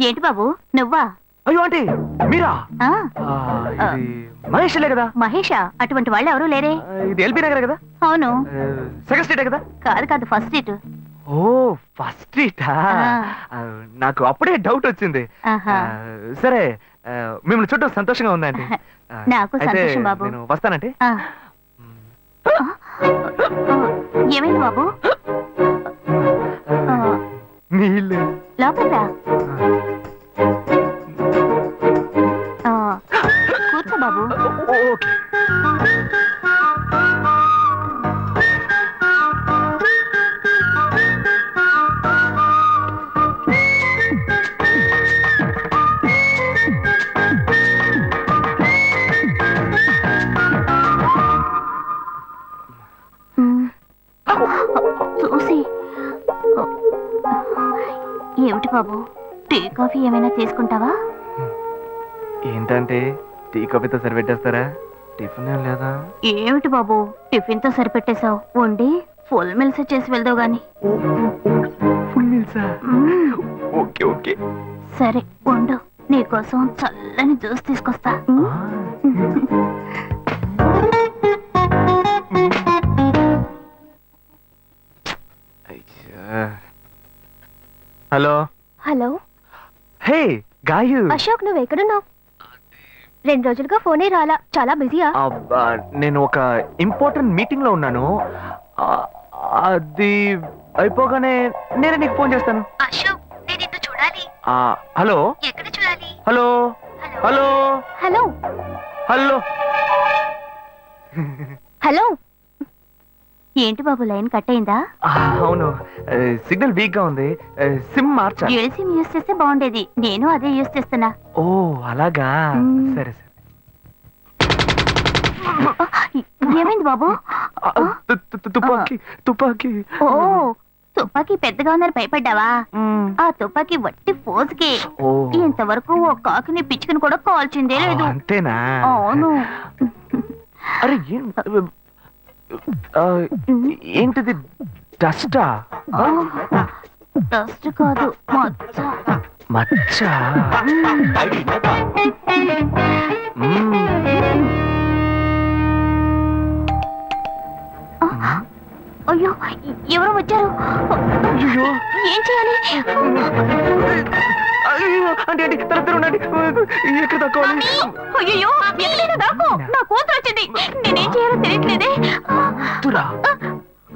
ఏంటి బాబు నువ్వా? అయ్యో ఆంటీ మీరా? ఆ, ఇది మహేష్లే కదా? మహేషా? అటువంటి వాళ్ళు ఎవరూ లేరే. ఇది ఎల్బీ నగర్ కదా? అవును. సెకండ్ స్ట్రీటే కదా? కాదు కాదు, ఫస్ట్ సీట్. ఓ ఫస్ట్ స్ట్రీటా? నాకు అప్పుడే డౌట్ వచ్చింది. సరే మిమ్మల్ని చూడటం సంతోషంగా ఉందండి. నాకు సంతోషం బాబు. నేను వస్తానంటే. ఏమైంది బాబు? నీళ్ళు లోపల కూర్చో బాబు. ఓకే. చూసి ఏమిటి బాబు, టీ కాఫీ ఏమైనా తీసుకుంటావా? ఏంటంటే టీ కాఫీతో సరిపెట్టేస్తారా? టిఫిన్ ఏం లేదా? ఏమిటి బాబు టిఫిన్ తో సరిపెట్టేశావు? వండి ఫుల్ మిల్స్ చేసి వెళ్దావు గాని. ఫుల్ మిల్సా? Okay okay. సరే వండు, నీకోసం చల్లని జ్యూస్ తీసుకొస్తా. Hello hello. హే గాయు. అశోక్ నువ్వు ఎక్కడున్నావు? 2 రోజులుగా ఫోనే రాలా, చాలా బిజీయా? నేను ఒక ఇంపార్టెంట్ మీటింగ్ లో ఉన్నాను. అది అయిపోగానే నేనే నీకు ఫోన్ చేస్తాను. అశోక్ నేను నిన్ను చూడాలి. హలో. ఎక్కడ చూడాలి? Hello hello hello hello hello. ఏంటి బాబు లైన్ కట్ అయిందా? అవును, సిగ్నల్ వీక్ గా ఉంది. సిమ్ మార్చా. డ్యూయల్ సిమ్ యూస్ చేస్తే బాగుండేది, నేను అదే యూస్ చేస్తున్నా. ఓ అలాగా. సరే సరే. ఏమైంది బాబు? తుపాకీ తుపాకీ. ఓ తుపాకీ పెద్దగా ఉందని భయపడ్డావా? ఆ తుపాకీ వట్టి ఫోజుకే. ఇంతవరకు ఓ కాకిని పిచ్చుకుని కూడా కాల్చిందే లేదు. అంతేనా? అవును. అరే ఏంటిది? డస్టా? డస్ట్ కాదు, మచ్చ. మచ్చ? అయ్యో ఎవరో వచ్చారు. ఏం చేయాలి? అంటే ఉండండి, ఎక్కడ తక్కువాలి? అయ్యో ఎక్కడైనా దాకో, నా కూతురు వచ్చింది. నేనేం చేయాలో తెలియట్లేదే.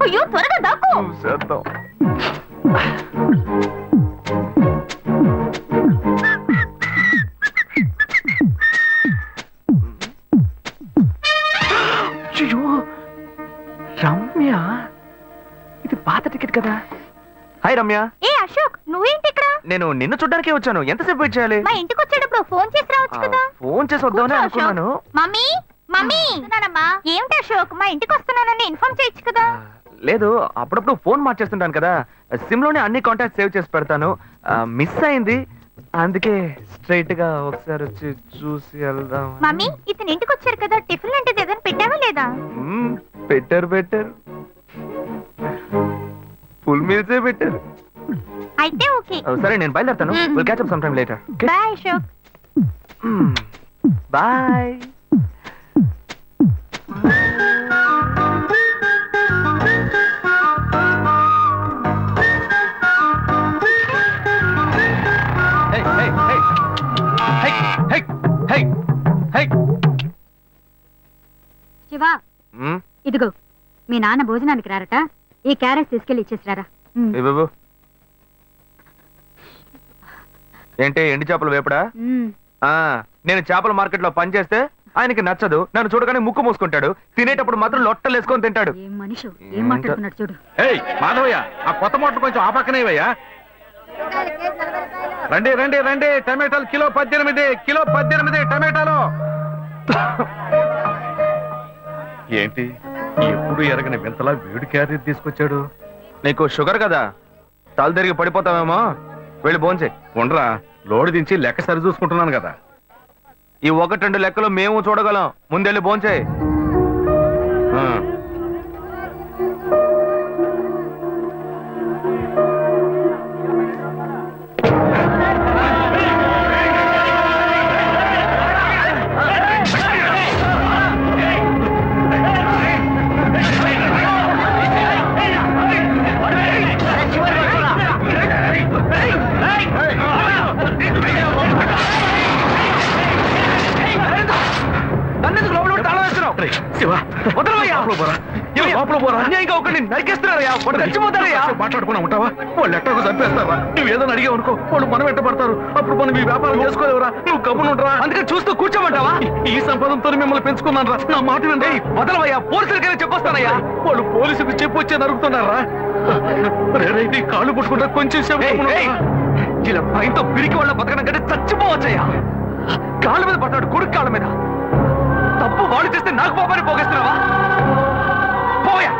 అయ్యో త్వరగా దాకో. రమ్య, ఇది పాత టికెట్ కదా? హాయ్ రమ్య. ఏ అశోక్ నువ్వేంటి ఇక్కడ? నేను నిన్ను చూడ్డానికే వచ్చాను. ఎంతసేపు వెయిట్ చేయాలి? మా ఇంటికి వచ్చేటప్పుడు ఫోన్ చేసి రావచ్చు కదా. ఫోన్ చేసి వద్దామని అనుకున్నాను. మమ్మీ మమ్మీ ఏమిటి అశోక్ మా ఇంటికి వస్తున్నానని ఇన్ఫార్మ్ చేయొచ్చు కదా. లేదు, అప్పుడప్పుడు ఫోన్ మార్చేస్తుంటాను కదా, సిమ్ లోనే అన్ని కాంటాక్ట్ సేవ్ చేసి పెడతాను. మిస్ అయింది, అందుకే స్ట్రైట్ గా ఒకసారి వచ్చి చూసి వెళ్దాం. మమ్మీ ఇతను ఇంటికి వచ్చారు కదా, టిఫిన్ లాంటిది ఏదైనా పెట్టావా లేదా? బెటర్ ఫుల్ మీల్సే బెటర్. అయితే ఓకే. సరే నేను బయలుదేరుతాను. Will catch up some time later. Bye Ashok. Bye. Shiva, ఇదిగో మీ నాన్న భోజనానికి రారట, ఈ క్యారెట్ తీసుకెళ్లి ఇచ్చేసిరారా. ఏంటి ఎండి చేపలు వేపడా? నేను చేపల మార్కెట్ లో పనిచేస్తే ఆయనకి నచ్చదు, నన్ను చూడగానే ముక్కు మూసుకుంటాడు, తినేటప్పుడు మాత్రం లొట్టలు వేసుకొని తింటాడు. ఏం మనిషి, ఏం మాట్లాడుతున్నాడు చూడు. మాధవయ్య, ఆ కొత్త మోటార్ కొంచెం ఆ పక్కనేవయ్యా. రండి రండి రండి, టమాటాలు కిలో 18 టమాటాలు. ఏంటి ఎప్పుడు ఎరగని వింతలా వేడి క్యారెట్ తీసుకొచ్చాడు? నీకు షుగర్ కదా, తల తిరిగి పడిపోతావేమో, వెళ్ళి భోంచే. ఉండరా, లోడు దించి లెక్క సరి చూసుకుంటున్నాను కదా. ఈ 1-2 లెక్కలు మేము చూడగలం, ముందెళ్ళి భోంచే. లోపల పోరా లోపల పోరా అన్యాయంగా ఒకరిని నరికేస్తున్నారయ్యా వాడు చచ్చిపోతారయ్యా మాట్లాడుకున్నా ఉంటావా వాళ్ళు ఎట్టకు చంపేస్తారా నువ్వు ఏదో అడిగావు అనుకో వాళ్ళు మనం వెంటబడతారు అప్పుడు మనం ఈ వ్యాపారం చేసుకోలేవురా నువ్వు కబుర్లు ఉండరా అందుకని చూస్తూ కూర్చోమంటావా ఈ సంపదంతో మిమ్మల్ని పెంచుకున్నాను రా నా మాట వినండి వదలవయ్యా పోలీసులకైనా చెప్పొస్తానయ్యా వాళ్ళు పోలీసులకు చెప్పొచ్చే నరుకుతున్నారా నీ కాళ్ళు పుట్టుకుంటా కొంచెం సేపు గమ్మున ఏయ్, ఉండరా? ఇలా భయంతో పిరికి వాళ్ళ బతకడం కంటే చచ్చిపోవచ్చయ్యా కాళ్ళ మీద పడతాడు కొడుకు కాళ్ళ మీద తప్పు వాడు చేస్తే నాకు పాపాన్ని పోగేస్తున్నావా పోయా